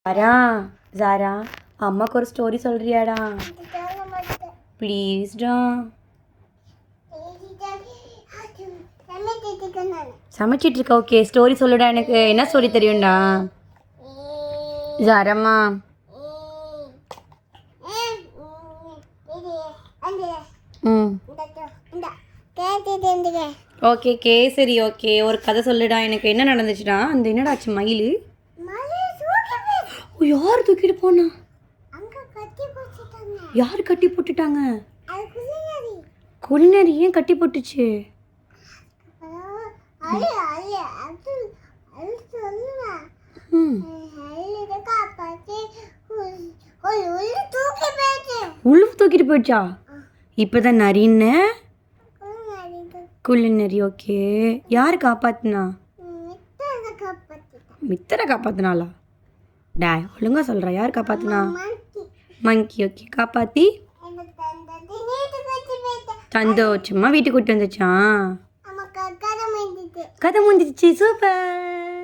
ஜாரா ஜாரா அம்மாக்கு ஒரு ஸ்டோரி சொல்றியாடா ப்ளீஸ்டா. சமைச்சிட்டு இருக்க. ஓகே ஸ்டோரி சொல்லுடா. எனக்கு என்ன ஸ்டோரி தெரியும்டா ஜாரம்மா? ஓகே கேசரி. ஓகே ஒரு கதை சொல்லுடா. எனக்கு என்ன நடந்துச்சுடா? அந்த என்னடாச்சு மயில் யார் தூக்கிட்டு போனா? யார் கட்டி போட்டுட்டாங்க? குளிநரி ஏன் கட்டி போட்டுச்சு? உழுவு தூக்கிட்டு போயிடுச்சா? இப்பதான் நரின்னு குளிநரி. ஓகே யார் காப்பாத்துனா? மித்தரை காப்பாத்தினாளா? டா ஒழுங்கா சொல்கிறா. யார் காப்பாத்தினா? மங்கி. ஓகே காப்பாற்றி சந்தோஷமா வீட்டுக்கு கூட்டு வந்துச்சான். கதை முடிஞ்சிச்சு. சூப்பர்.